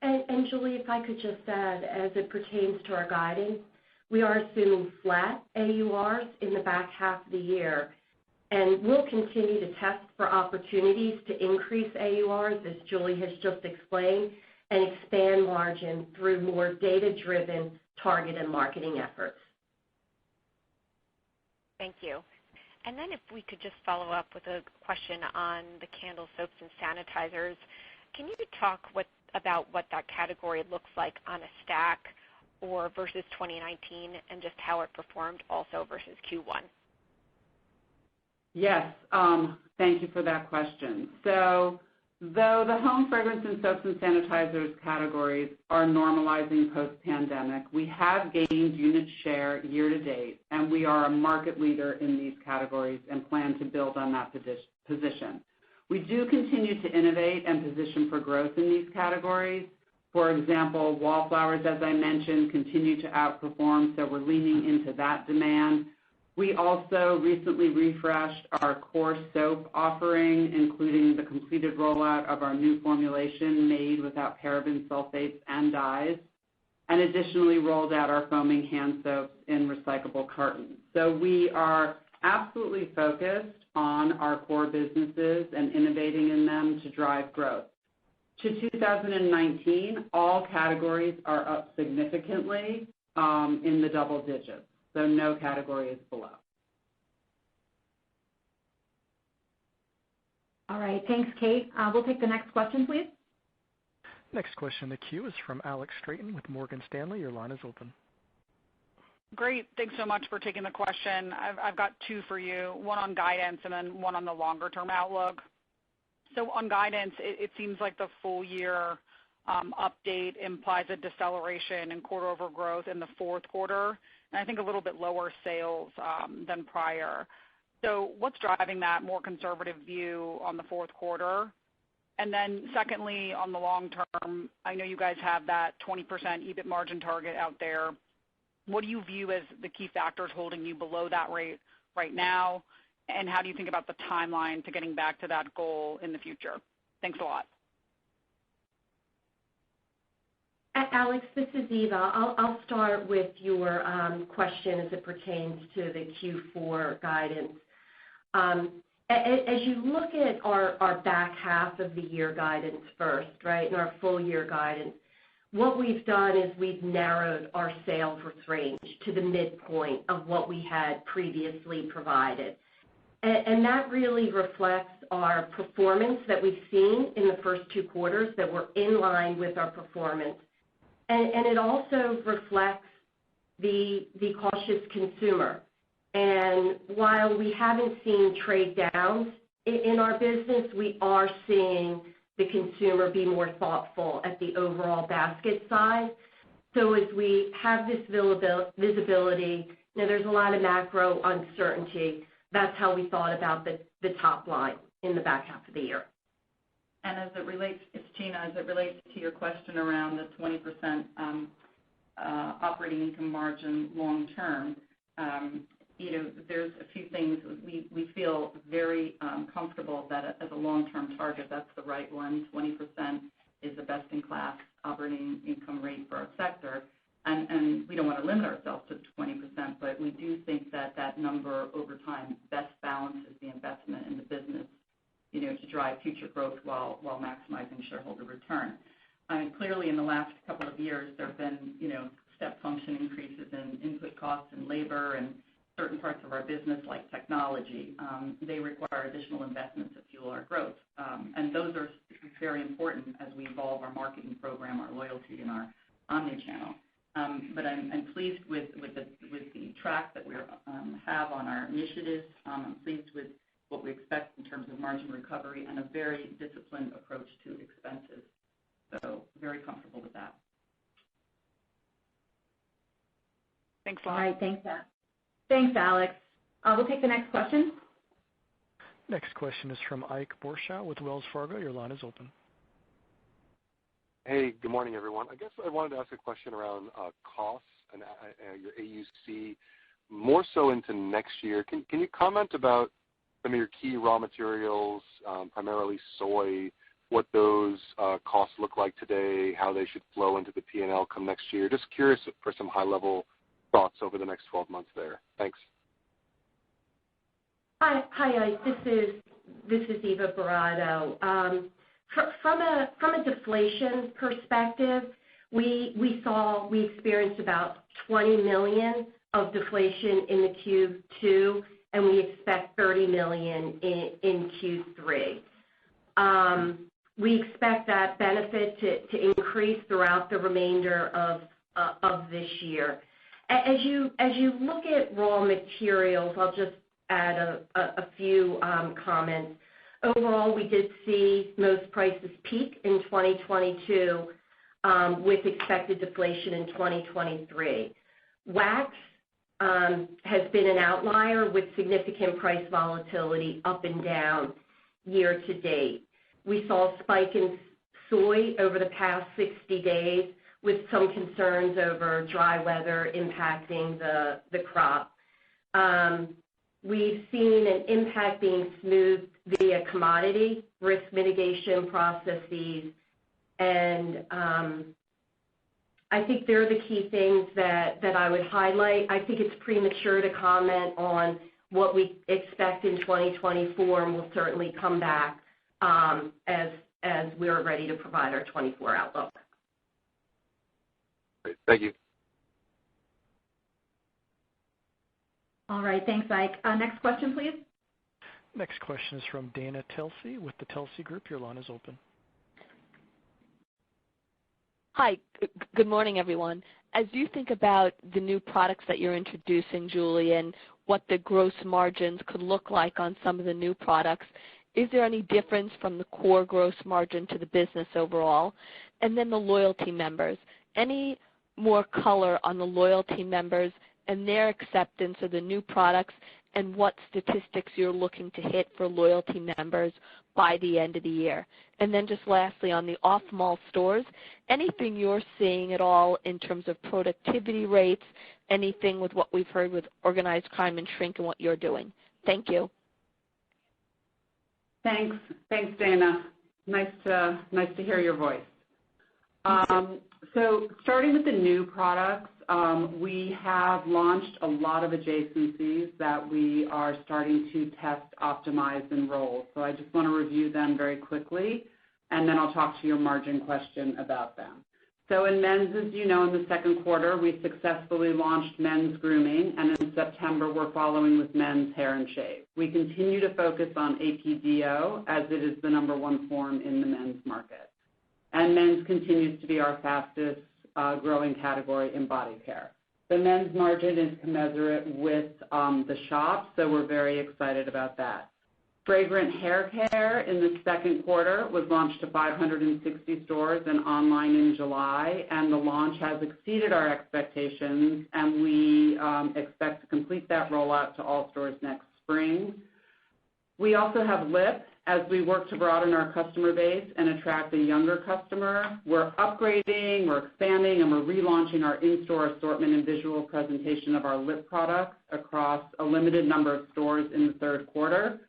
And Julie, if I could just add, as it pertains to our guidance, we are assuming flat AURs in the back half of the year. And we'll continue to test for opportunities to increase AURs, as Julie has just explained, and expand margin through more data-driven targeted marketing efforts. Thank you. And then if we could just follow up with a question on the candle soaps and sanitizers. Can you talk about what that category looks like on a stack or versus 2019 and just how it performed also versus Q1? Yes, thank you for that question. So though the home fragrance and soaps and sanitizers categories are normalizing post-pandemic, we have gained unit share year to date, and we are a market leader in these categories and plan to build on that position. We do continue to innovate and position for growth in these categories. For example, Wallflowers, as I mentioned, continue to outperform, so we're leaning into that demand. We also recently refreshed our core soap offering, including the completed rollout of our new formulation made without parabens, sulfates, and dyes, and additionally rolled out our foaming hand soaps in recyclable cartons. So we are absolutely focused on our core businesses and innovating in them to drive growth. To 2019, all categories are up significantly in the double digits. So no category is below. All right, thanks, Kate. We'll take the next question, please. Next question in the queue is from Alex Straton with Morgan Stanley. Your line is open. Great. Thanks so much for taking the question. I've got two for you, one on guidance and then one on the longer-term outlook. So on guidance, it seems like the full year update implies a deceleration in quarter-over growth in the fourth quarter, and I think a little bit lower sales than prior. So what's driving that more conservative view on the fourth quarter? And then secondly, on the long term, I know you guys have that 20% EBIT margin target out there. What do you view as the key factors holding you below that rate right now? And how do you think about the timeline to getting back to that goal in the future? Thanks a lot. Alex, this is Eva. I'll start with your question as it pertains to the Q4 guidance. As you look at our back half of the year guidance first, right, and our full year guidance, what we've done is we've narrowed our sales range to the midpoint of what we had previously provided. And that really reflects our performance that we've seen in the first two quarters that were in line with our performance. And it also reflects the cautious consumer. And while we haven't seen trade downs in our business, we are seeing the consumer be more thoughtful at the overall basket size. So as we have this visibility, there's a lot of macro uncertainty. That's how we thought about the top line in the back half of the year. And as it relates, it's Gina, as it relates to your question around the 20% operating income margin long term, there's a few things. We feel very comfortable that as a long-term target, that's the right one. 20% is the best-in-class operating income rate for our sector. And we don't want to limit ourselves to 20%, but we do think that that number over time best balances the investment in the business, to drive future growth while maximizing shareholder return. Clearly, in the last couple of years, there have been, step function increases in input costs and labor, and certain parts of our business, like technology, they require additional investments to fuel our growth. And those are very important as we evolve our marketing program, our loyalty, and our omni-channel. But I'm pleased with the track that we have on our initiatives. I'm pleased with what we expect in terms of margin recovery and a very disciplined approach to expenses. So very comfortable with that. Thanks a lot. All right, thanks, Alex. We'll take the next question. Next question is from Ike Borschow with Wells Fargo. Your line is open. Hey, good morning, everyone. I guess I wanted to ask a question around costs and your AUC, more so into next year. Can you comment about some of your key raw materials, primarily soy, what those costs look like today, how they should flow into the P&L come next year? Just curious for some high-level thoughts over the next 12 months there. Thanks. Hi, Ike. This is Eva Barato. From a deflation perspective, we experienced about $20 million of deflation in the Q2, and we expect $30 million in Q3. We expect that benefit to increase throughout the remainder of this year. As you look at raw materials, I'll just add a few comments. Overall, we did see most prices peak in 2022 with expected deflation in 2023. Wax has been an outlier with significant price volatility up and down year to date. We saw a spike in soy over the past 60 days with some concerns over dry weather impacting the crop. We've seen an impact being smoothed via commodity risk mitigation processes, and I think they're the key things that I would highlight. I think it's premature to comment on what we expect in 2024, and we'll certainly come back as we're ready to provide our 24 outlook. Great. Thank you. All right, thanks, Ike. Next question, please. Next question is from Dana Telsey with the Telsey Group. Your line is open. Hi, good morning, everyone. As you think about the new products that you're introducing, Julie, and what the gross margins could look like on some of the new products, is there any difference from the core gross margin to the business overall? And then the loyalty members, any more color on the loyalty members and their acceptance of the new products and what statistics you're looking to hit for loyalty members by the end of the year? And then just lastly, on the off-mall stores, anything you're seeing at all in terms of productivity rates, anything with what we've heard with organized crime and shrink and what you're doing? Thank you. Thanks, Dana. Nice to hear your voice. So starting with the new products, we have launched a lot of adjacencies that we are starting to test, optimize, and roll. So I just want to review them very quickly, and then I'll talk to your margin question about them. So in men's, as you know, in the second quarter, we successfully launched men's grooming, and in September, we're following with men's hair and shave. We continue to focus on APDO as it is the number one form in the men's market. And men's continues to be our fastest growing category in body care. The men's margin is commensurate with the shop, so we're very excited about that. Fragrant hair care in the second quarter was launched to 560 stores and online in July, and the launch has exceeded our expectations, and we expect to complete that rollout to all stores next spring. We also have lip as we work to broaden our customer base and attract a younger customer. We're upgrading, we're expanding, and we're relaunching our in-store assortment and visual presentation of our lip products across a limited number of stores in the third quarter.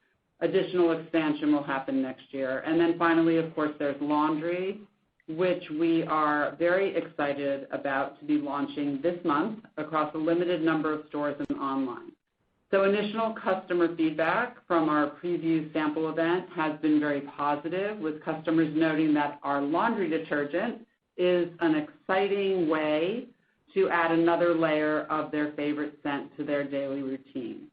Additional expansion will happen next year. And then finally, of course, there's laundry, which we are very excited about to be launching this month across a limited number of stores and online. So initial customer feedback from our preview sample event has been very positive, with customers noting that our laundry detergent is an exciting way to add another layer of their favorite scent to their daily routine.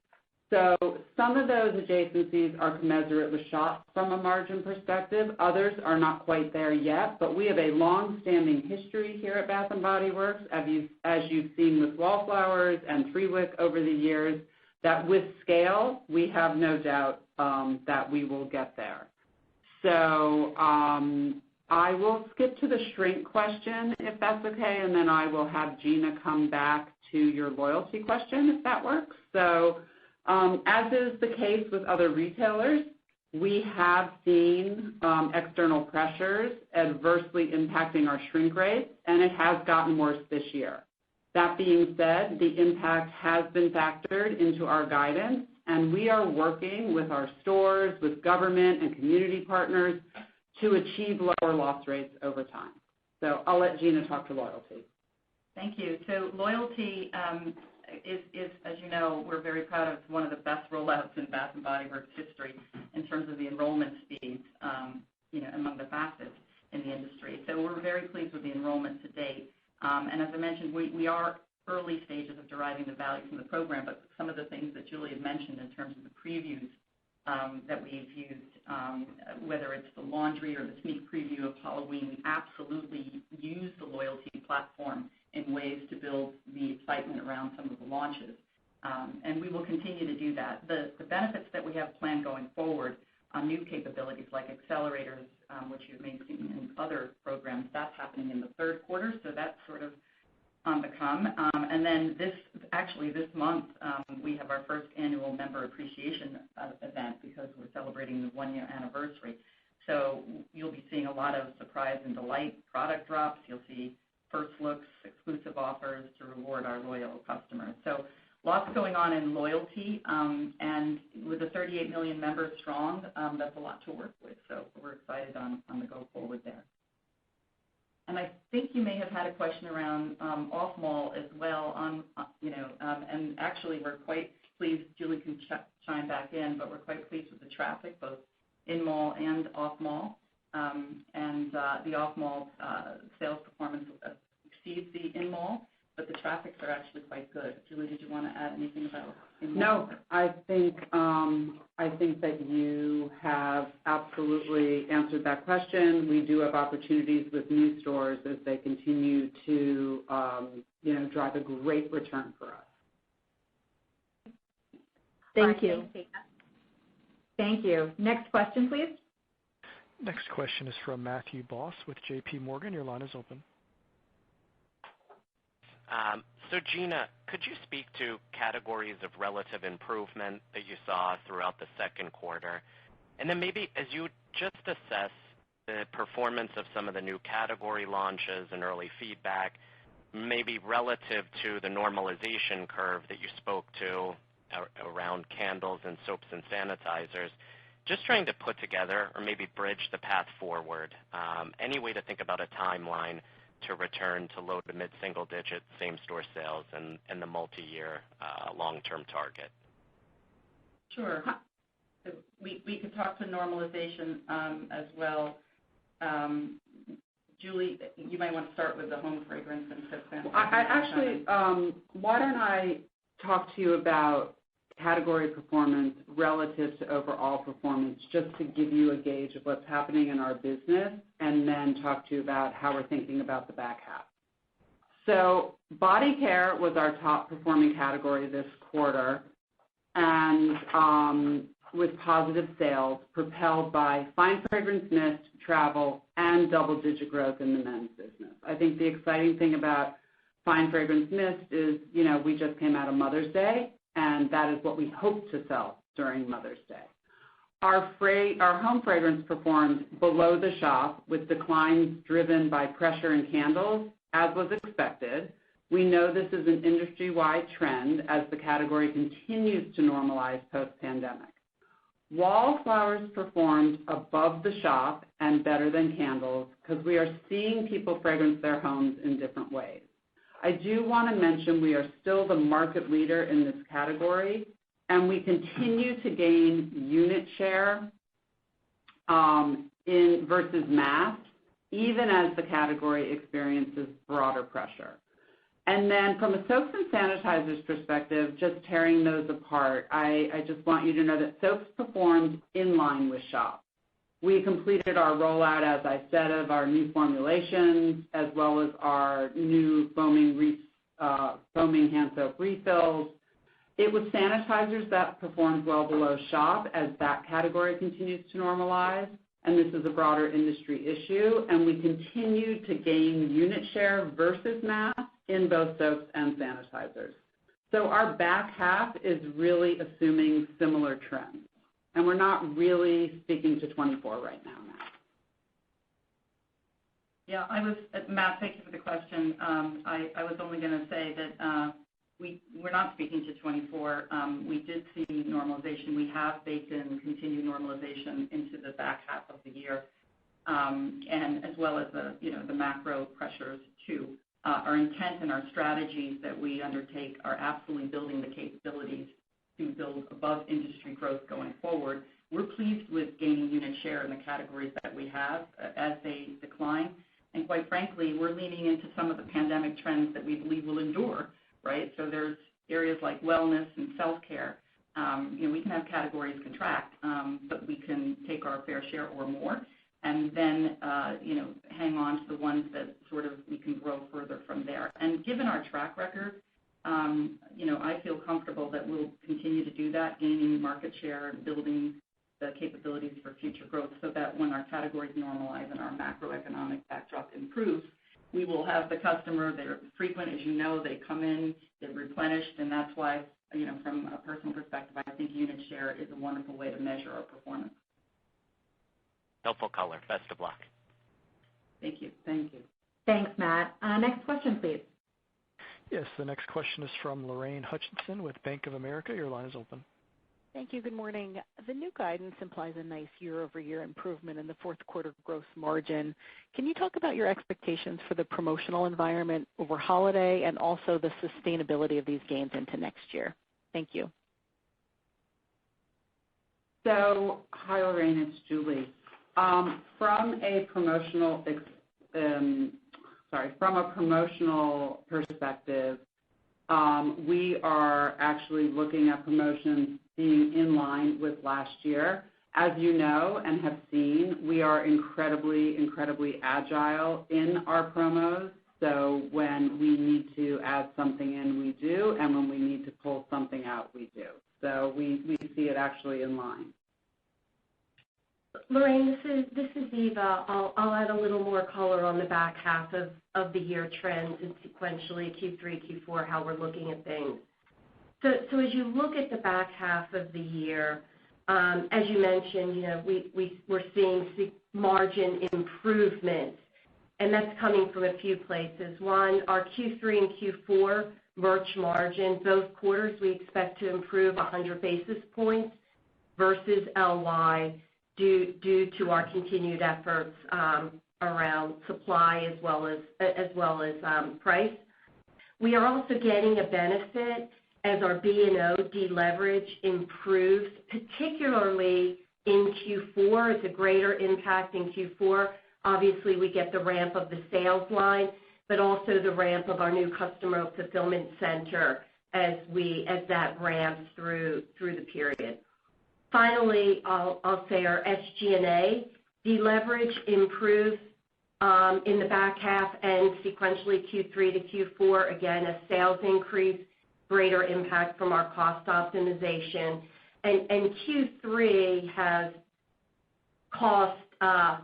So some of those adjacencies are commensurate with shops from a margin perspective. Others are not quite there yet, but we have a long-standing history here at Bath & Body Works, as you've seen with Wallflowers and 3-Wick over the years, that with scale, we have no doubt that we will get there. So I will skip to the shrink question, if that's okay, and then I will have Gina come back to your loyalty question, if that works. So as is the case with other retailers, we have seen external pressures adversely impacting our shrink rates, and it has gotten worse this year. That being said, the impact has been factored into our guidance, and we are working with our stores, with government and community partners to achieve lower loss rates over time. So I'll let Gina talk to loyalty. Thank you. So loyalty is, as you know, we're very proud of one of the best rollouts in Bath & Body Works history in terms of the enrollment speeds, among the fastest in the industry. So we're very pleased with the enrollment to date. And as I mentioned, we are early stages of deriving the value from the program, but some of the things that Julie had mentioned in terms of the previews that we've used, whether it's the laundry or the sneak preview of Halloween, we absolutely use the loyalty platform in ways to build the excitement around some of the launches. And we will continue to do that. The benefits that we have planned going forward on new capabilities like accelerators, which you may have seen in other programs, that's happening in the third quarter, so that's sort of on the come. And then this month, we have our first annual member appreciation event because we're celebrating the 1-year anniversary. So you'll be seeing a lot of surprise and delight product drops. You'll see first looks, exclusive offers to reward our loyal customers. So lots going on in loyalty, and with the 38 million members strong, that's a lot to work with. So we're excited on the go forward there. And I think you may have had a question around off-mall as well. And actually we're quite pleased. Julie can chime back in, but we're quite pleased with the traffic, both in-mall and off-mall. And the off-mall sales performance exceeds the in-mall, but the traffics are actually quite good. Julie, did you want to add anything about in-mall? No, I think that you have absolutely answered that question. We do have opportunities with new stores as they continue to drive a great return for us. Thank you. Thank you. Next question, please. Next question is from Matthew Boss with J.P. Morgan. Your line is open. So Gina, could you speak to categories of relative improvement that you saw throughout the second quarter? And then maybe as you just assess the performance of some of the new category launches and early feedback, maybe relative to the normalization curve that you spoke to around candles and soaps and sanitizers, just trying to put together or maybe bridge the path forward. Any way to think about a timeline to return to low to mid-single digit same-store sales and the multi-year long-term target? Sure. We could talk to normalization as well. Julie, you might want to start with the home fragrance and soap sanitizer. Why don't I talk to you about category performance relative to overall performance, just to give you a gauge of what's happening in our business, and then talk to you about how we're thinking about the back half. So body care was our top performing category this quarter, and with positive sales propelled by fine fragrance mist, travel, and double-digit growth in the men's business. I think the exciting thing about fine fragrance mist is, we just came out of Mother's Day, and that is what we hope to sell during Mother's Day. Our home fragrance performed below the shop with declines driven by pressure in candles, as was expected. We know this is an industry-wide trend as the category continues to normalize post-pandemic. Wallflowers performed above the shop and better than candles because we are seeing people fragrance their homes in different ways. I do want to mention we are still the market leader in this category, and we continue to gain unit share versus mass, even as the category experiences broader pressure. And then from a soaps and sanitizers perspective, just tearing those apart, I just want you to know that soaps performed in line with shop. We completed our rollout, as I said, of our new formulations, as well as our new foaming hand soap refills. It was sanitizers that performed well below shop as that category continues to normalize, and this is a broader industry issue, and we continue to gain unit share versus mass in both soaps and sanitizers. So our back half is really assuming similar trends, and we're not really speaking to 24 right now, Matt. Yeah, Matt, thank you for the question. I was only going to say that we're not speaking to 24. We did see normalization. We have baked in continued normalization into the back half of the year, and as well as the macro pressures too. Our intent and our strategies that we undertake are absolutely building the capabilities to build above industry growth going forward. We're pleased with gaining unit share in the categories that we have as they decline. And quite frankly, we're leaning into some of the pandemic trends that we believe will endure, right? So there's areas like wellness and self-care. We can have categories contract, but we can take our fair share or more, and then hang on to the ones that sort of we can grow further from there. And given our track record, I feel comfortable that we'll continue to do that, gaining market share and building the capabilities for future growth so that when our categories normalize and our macroeconomic backdrop improves, we will have the customer. They're frequent, as you know, they come in, they're replenished, and that's why, from a personal perspective, I think unit share is a wonderful way to measure our performance. Helpful color. Best of luck. Thank you. Thank you. Thanks, Matt. Next question, please. Yes, the next question is from Lorraine Hutchinson with Bank of America. Your line is open. Thank you. Good morning. The new guidance implies a nice year-over-year improvement in the fourth quarter gross margin. Can you talk about your expectations for the promotional environment over holiday and also the sustainability of these gains into next year? Thank you. So, hi, Lorraine. It's Julie. From a promotional perspective, we are actually looking at promotions being in line with last year. As you know and have seen, we are incredibly, incredibly agile in our promos. So when we need to add something in, we do, and when we need to pull something out, we do. So we see it actually in line. Lorraine, this is Eva. I'll add a little more color on the back half of the year trends and sequentially Q3, Q4, how we're looking at things. So as you look at the back half of the year, as you mentioned, we're seeing margin improvement, and that's coming from a few places. One, our Q3 and Q4 merch margin, both quarters we expect to improve 100 basis points versus LY due to our continued efforts around supply as well as price. We are also getting a benefit as our B&O deleverage improves, particularly in Q4. It's a greater impact in Q4. Obviously, we get the ramp of the sales line, but also the ramp of our new customer fulfillment center as that ramps through the period. Finally, I'll say our SG&A deleverage improves in the back half and sequentially Q3 to Q4. Again, a sales increase, greater impact from our cost optimization. And Q3 has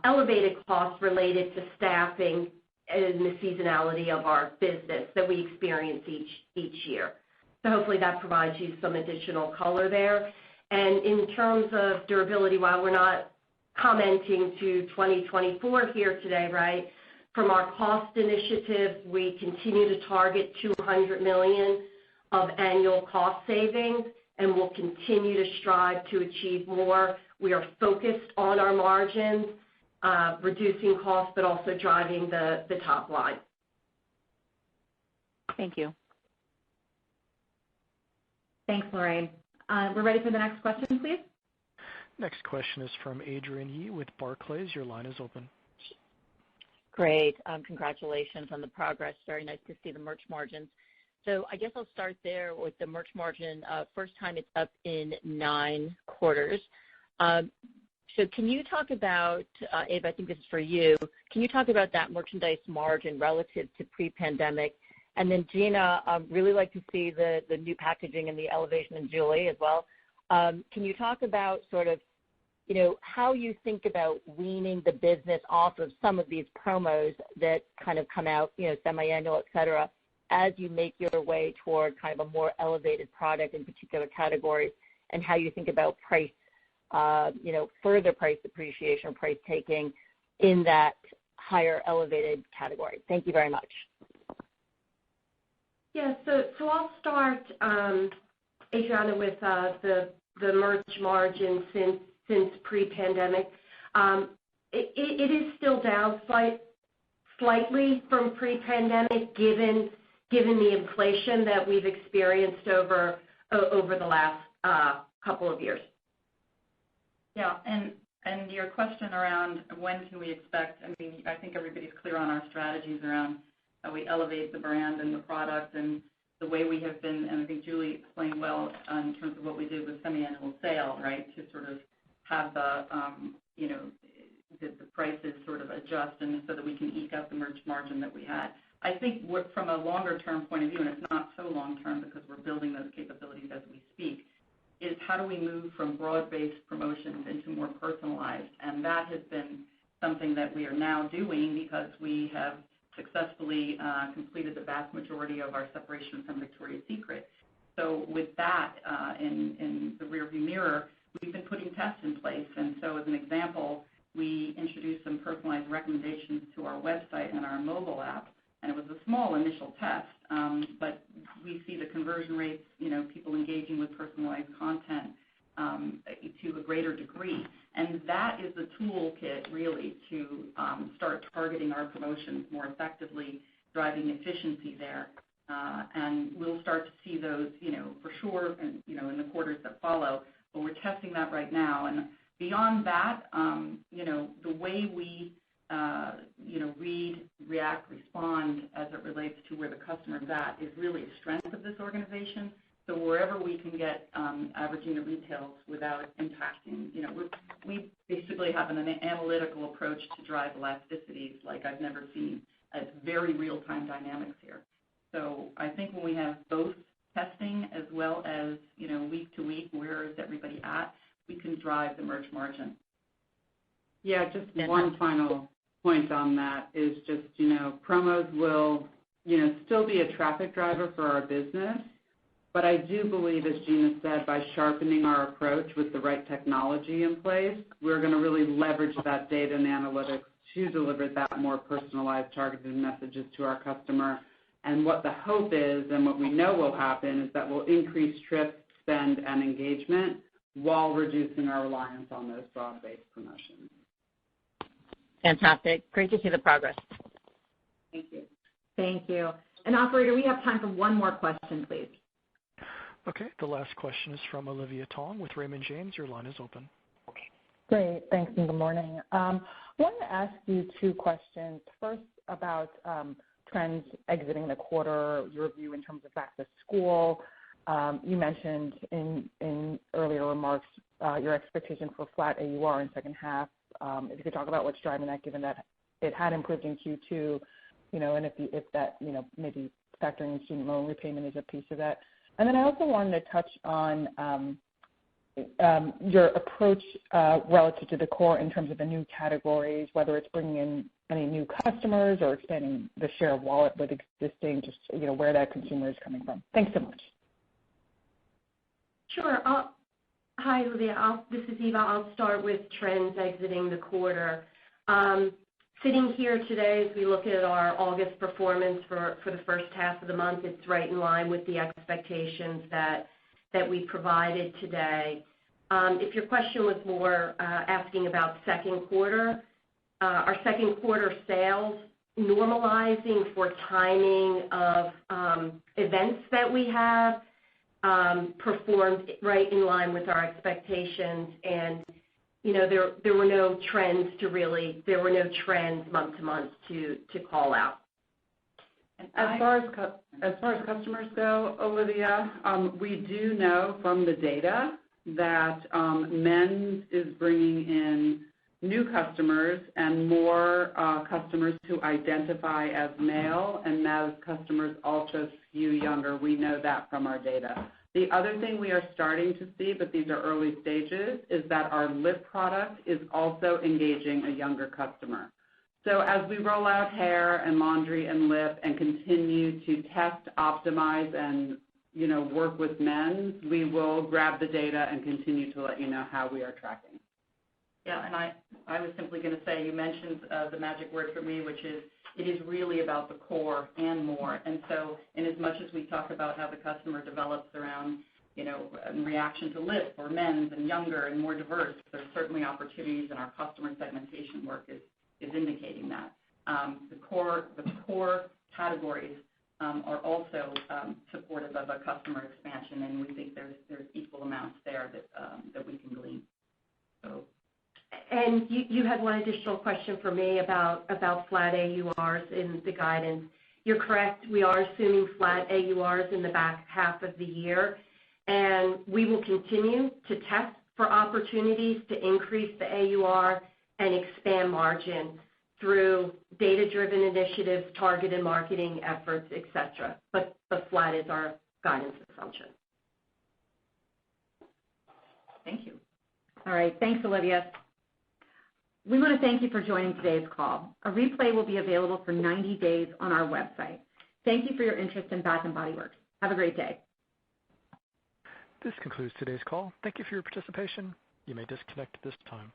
elevated costs related to staffing and the seasonality of our business that we experience each year. So hopefully that provides you some additional color there. And in terms of durability, while we're not commenting to 2024 here today, right, from our cost initiatives, we continue to target $200 million of annual cost savings, and we'll continue to strive to achieve more. We are focused on our margins, reducing costs, but also driving the top line. Thank you. Thanks, Lorraine. We're ready for the next question, please. Next question is from Adrienne Yih with Barclays. Your line is open. Great. Congratulations on the progress. Very nice to see the merch margins. So I guess I'll start there with the merch margin. First time it's up in 9 quarters. So can you talk about, Ava, I think this is for you, can you talk about that merchandise margin relative to pre-pandemic? And then Gina, I'd really like to see the new packaging and the elevation in Julie as well. Can you talk about sort of, how you think about weaning the business off of some of these promos that kind of come out, semi-annual, et cetera, as you make your way toward kind of a more elevated product in particular categories, and how you think about price, further price appreciation, price taking in that higher elevated category. Thank you very much. Yeah, so I'll start, Adriana, with the merch margin since pre-pandemic. It is still down slightly from pre-pandemic, given the inflation that we've experienced over the last couple of years. Yeah, and your question around when can we expect, I think everybody's clear on our strategies around how we elevate the brand and the product and the way we have been, and I think Julie explained well in terms of what we did with semi-annual sale, right, to sort of have the prices sort of adjust and so that we can eke out the merch margin that we had. I think from a longer-term point of view, and it's not so long-term because we're building those capabilities as we speak, is how do we move from broad-based promotions into more personalized? And that has been something that we are now doing because we have successfully completed the vast majority of our separation from Victoria's Secret. So with that in the rearview mirror, we've been putting tests in place. And so as an example, we introduced some personalized recommendations to our website and our mobile app. And it was a small initial test, but we see the conversion rates, people engaging with personalized content to a greater degree. And that is the toolkit, really, to start targeting our promotions more effectively, driving efficiency there. And we'll start to see those, for sure, in the quarters that follow. But we're testing that right now. And beyond that, the way we read, react, respond as it relates to where the customer's at is really a strength of this organization. So wherever we can get average unit retails without impacting, we basically have an analytical approach to drive elasticities like I've never seen. It's very real-time dynamics here. So I think when we have both testing as well as, week to week, where is everybody at, we can drive the merch margin. Yeah, just one final point on that is just, promos will, still be a traffic driver for our business. But I do believe, as Gina said, by sharpening our approach with the right technology in place, we're going to really leverage that data and analytics to deliver that more personalized, targeted messages to our customer. And what the hope is, and what we know will happen, is that we'll increase trips, spend, and engagement while reducing our reliance on those broad-based promotions. Fantastic. Great to see the progress. Thank you. Thank you. And operator, we have time for one more question, please. Okay, the last question is from Olivia Tong with Raymond James. Your line is open. Great, thanks, and good morning. I wanted to ask you 2 questions. First, about trends exiting the quarter, your view in terms of back to school. You mentioned in earlier remarks your expectation for flat AUR in second half. If you could talk about what's driving that, given that it had improved in Q2, and if that, maybe factoring in student loan repayment is a piece of that. And then I also wanted to touch on your approach relative to the core in terms of the new categories, whether it's bringing in any new customers or expanding the share of wallet with existing, just, where that consumer is coming from. Thanks so much. Sure. Hi, Olivia. This is Eva. I'll start with trends exiting the quarter. Sitting here today, as we look at our August performance for the first half of the month, it's right in line with the expectations that we provided today. If your question was more asking about second quarter, our second quarter sales normalizing for timing of events that we have performed right in line with our expectations, and there were no trends month to month to call out. As far as customers go, Olivia, we do know from the data that men's is bringing in new customers and more customers who identify as male, and those customers also skew younger. We know that from our data. The other thing we are starting to see, but these are early stages, is that our lip product is also engaging a younger customer. So as we roll out hair and laundry and lip and continue to test, optimize, and work with men's, we will grab the data and continue to let you know how we are tracking. Yeah, and I was simply going to say, you mentioned the magic word for me, which is it is really about the core and more. And so in as much as we talk about how the customer develops around, in reaction to lip or men's and younger and more diverse, there's certainly opportunities, and our customer segmentation work is indicating that. The core categories are also supportive of a customer expansion, and we think there's equal amounts there that we can glean. So. And you had one additional question for me about flat AURs in the guidance. You're correct. We are assuming flat AURs in the back half of the year, and we will continue to test for opportunities to increase the AUR and expand margin through data-driven initiatives, targeted marketing efforts, et cetera. But flat is our guidance assumption. Thank you. All right. Thanks, Olivia. We want to thank you for joining today's call. A replay will be available for 90 days on our website. Thank you for your interest in Bath & Body Works. Have a great day. This concludes today's call. Thank you for your participation. You may disconnect at this time.